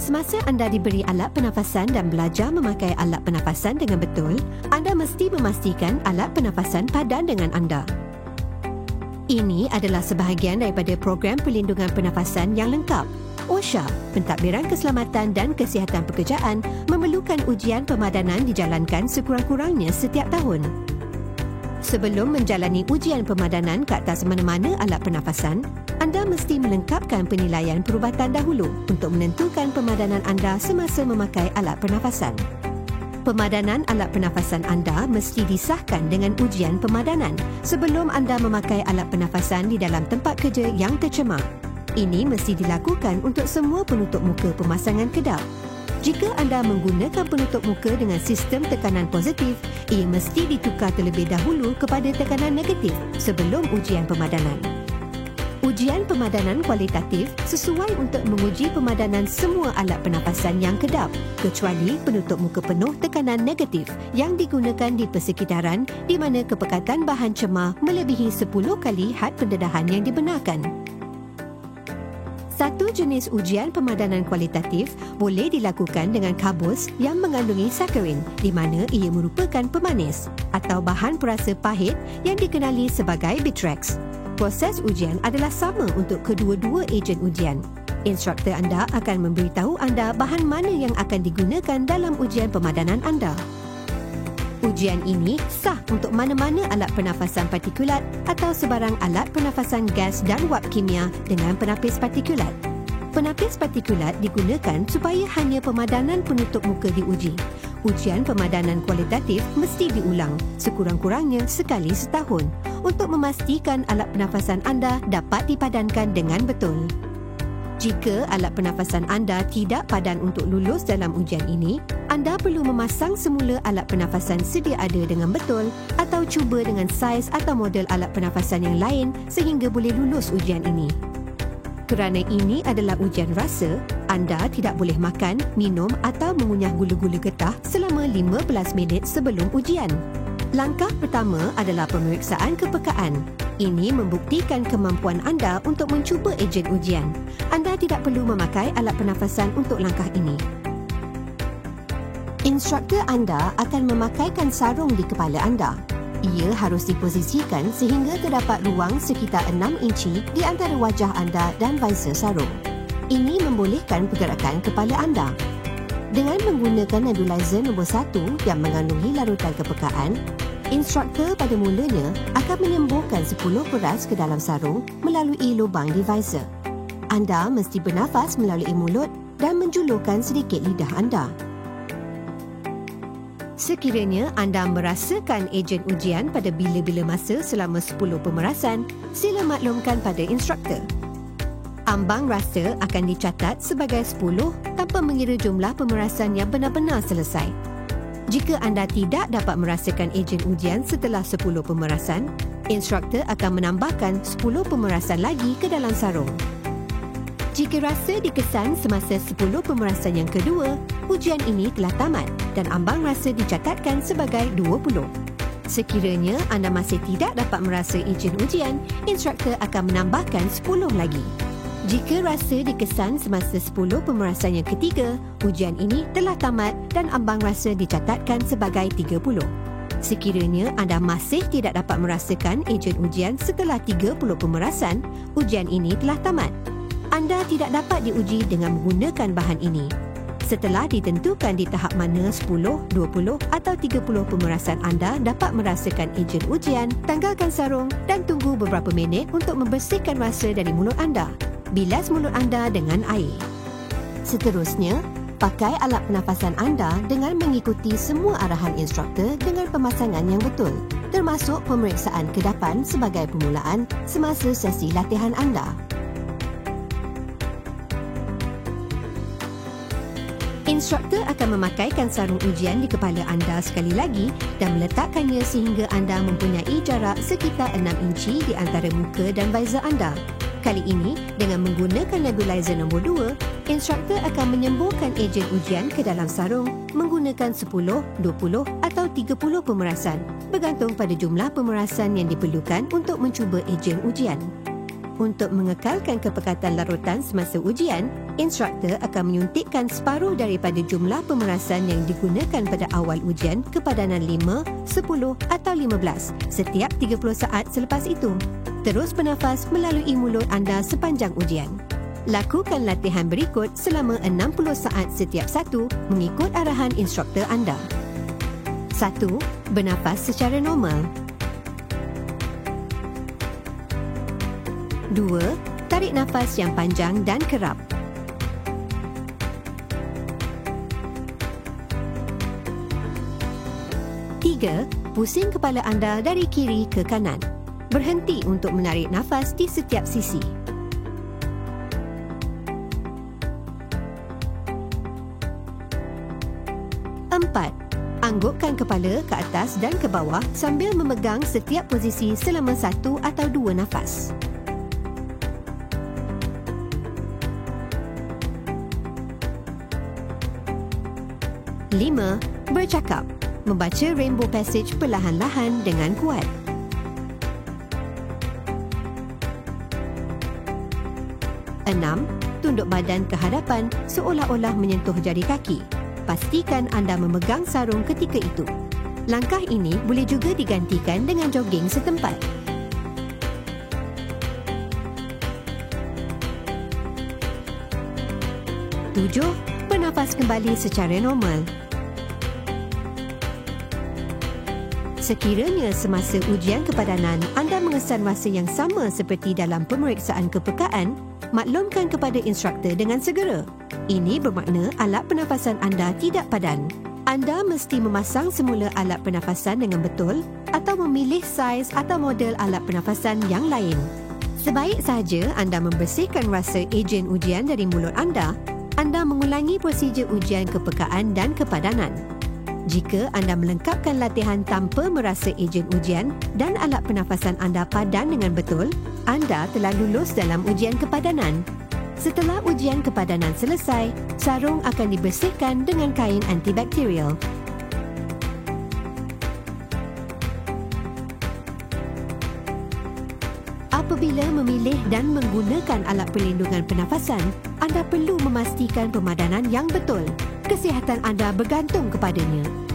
Semasa anda diberi alat pernafasan dan belajar memakai alat pernafasan dengan betul, anda mesti memastikan alat pernafasan padan dengan anda. Ini adalah sebahagian daripada program perlindungan pernafasan yang lengkap. OSHA, Pentadbiran Keselamatan dan Kesihatan Pekerjaan, memerlukan ujian pemadanan dijalankan sekurang-kurangnya setiap tahun. Sebelum menjalani ujian pemadanan ke atas mana-mana alat pernafasan, anda mesti melengkapkan penilaian perubatan dahulu untuk menentukan pemadanan anda semasa memakai alat pernafasan. Pemadanan alat pernafasan anda mesti disahkan dengan ujian pemadanan sebelum anda memakai alat pernafasan di dalam tempat kerja yang tercemar. Ini mesti dilakukan untuk semua penutup muka pemasangan kedap. Jika anda menggunakan penutup muka dengan sistem tekanan positif, ia mesti ditukar terlebih dahulu kepada tekanan negatif sebelum ujian pemadanan. Ujian pemadanan kualitatif sesuai untuk menguji pemadanan semua alat pernafasan yang kedap, kecuali penutup muka penuh tekanan negatif yang digunakan di persekitaran di mana kepekatan bahan cemar melebihi 10 kali had pendedahan yang dibenarkan. Satu jenis ujian pemadanan kualitatif boleh dilakukan dengan karbos yang mengandungi sakarin di mana ia merupakan pemanis atau bahan perasa pahit yang dikenali sebagai Bitrex. Proses ujian adalah sama untuk kedua-dua ejen ujian. Instruktur anda akan memberitahu anda bahan mana yang akan digunakan dalam ujian pemadanan anda. Ujian ini sah untuk mana-mana alat pernafasan partikulat atau sebarang alat pernafasan gas dan wap kimia dengan penapis partikulat. Penapis partikulat digunakan supaya hanya pemadanan penutup muka diuji. Ujian pemadanan kualitatif mesti diulang sekurang-kurangnya sekali setahun untuk memastikan alat pernafasan anda dapat dipadankan dengan betul. Jika alat pernafasan anda tidak padan untuk lulus dalam ujian ini, anda perlu memasang semula alat pernafasan sedia ada dengan betul atau cuba dengan saiz atau model alat pernafasan yang lain sehingga boleh lulus ujian ini. Kerana ini adalah ujian rasa, anda tidak boleh makan, minum atau mengunyah gula-gula getah selama 15 minit sebelum ujian. Langkah pertama adalah pemeriksaan kepekaan. Ini membuktikan kemampuan anda untuk mencuba ejen ujian. Anda tidak perlu memakai alat pernafasan untuk langkah ini. Instruktur anda akan memakaikan sarung di kepala anda. Ia harus diposisikan sehingga terdapat ruang sekitar 6 inci di antara wajah anda dan visor sarung. Ini membolehkan pergerakan kepala anda. Dengan menggunakan nebulizer nombor 1 yang mengandungi larutan kepekaan, instruktur pada mulanya akan menyemburkan 10 peras ke dalam sarung melalui lubang di visor. Anda mesti bernafas melalui mulut dan menjulurkan sedikit lidah anda. Sekiranya anda merasakan ejen ujian pada bila-bila masa selama 10 pemerasan, sila maklumkan pada instruktur. Ambang rasa akan dicatat sebagai 10 tanpa mengira jumlah pemerasan yang benar-benar selesai. Jika anda tidak dapat merasakan ejen ujian setelah 10 pemerasan, instruktur akan menambahkan 10 pemerasan lagi ke dalam sarung. Jika rasa dikesan semasa 10 pemerasan yang kedua, ujian ini telah tamat dan ambang rasa dicatatkan sebagai 20. Sekiranya anda masih tidak dapat merasa ejen ujian, instruktur akan menambahkan 10 lagi. Jika rasa dikesan semasa 10 pemerasan yang ketiga, ujian ini telah tamat dan ambang rasa dicatatkan sebagai 30. Sekiranya anda masih tidak dapat merasakan ejen ujian setelah 30 pemerasan, ujian ini telah tamat. Anda tidak dapat diuji dengan menggunakan bahan ini. Setelah ditentukan di tahap mana 10, 20 atau 30 pemerasan anda dapat merasakan ejen ujian, tanggalkan sarung dan tunggu beberapa minit untuk membersihkan rasa dari mulut anda. Bilas mulut anda dengan air. Seterusnya, pakai alat pernafasan anda dengan mengikuti semua arahan instruktur dengan pemasangan yang betul, termasuk pemeriksaan kedapan sebagai permulaan semasa sesi latihan anda. Instruktur akan memakaikan sarung ujian di kepala anda sekali lagi dan meletakkannya sehingga anda mempunyai jarak sekitar 6 inci di antara muka dan visor anda. Kali ini, dengan menggunakan nebulizer nombor 2, instruktur akan menyemburkan ejen ujian ke dalam sarung menggunakan 10, 20 atau 30 pemerasan, bergantung pada jumlah pemerasan yang diperlukan untuk mencuba ejen ujian. Untuk mengekalkan kepekatan larutan semasa ujian, instruktor akan menyuntikkan separuh daripada jumlah pemerasan yang digunakan pada awal ujian ke padanan 5, 10 atau 15 setiap 30 saat selepas itu. Terus bernafas melalui mulut anda sepanjang ujian. Lakukan latihan berikut selama 60 saat setiap satu mengikut arahan instruktor anda. 1. Bernafas secara normal. 2. Tarik nafas yang panjang dan kerap. 3. Pusing kepala anda dari kiri ke kanan. Berhenti untuk menarik nafas di setiap sisi. 4. Anggukkan kepala ke atas dan ke bawah sambil memegang setiap posisi selama 1 atau 2 nafas. 5. Bercakap. Membaca Rainbow Passage perlahan-lahan dengan kuat. 6. Tunduk badan ke hadapan seolah-olah menyentuh jari kaki. Pastikan anda memegang sarung ketika itu. Langkah ini boleh juga digantikan dengan jogging setempat. 7. Bernafas kembali secara normal. Sekiranya semasa ujian kepadanan anda mengesan rasa yang sama seperti dalam pemeriksaan kepekaan, maklumkan kepada instruktor dengan segera. Ini bermakna alat pernafasan anda tidak padan. Anda mesti memasang semula alat pernafasan dengan betul atau memilih saiz atau model alat pernafasan yang lain. Sebaik sahaja anda membersihkan rasa ejen ujian dari mulut anda mengulangi prosedur ujian kepekaan dan kepadanan. Jika anda melengkapkan latihan tanpa merasa ejen ujian dan alat pernafasan anda padan dengan betul, anda telah lulus dalam ujian kepadanan. Setelah ujian kepadanan selesai, sarung akan dibersihkan dengan kain antibakterial. Apabila memilih dan menggunakan alat perlindungan pernafasan, anda perlu memastikan pemadanan yang betul. Kesihatan anda bergantung kepadanya.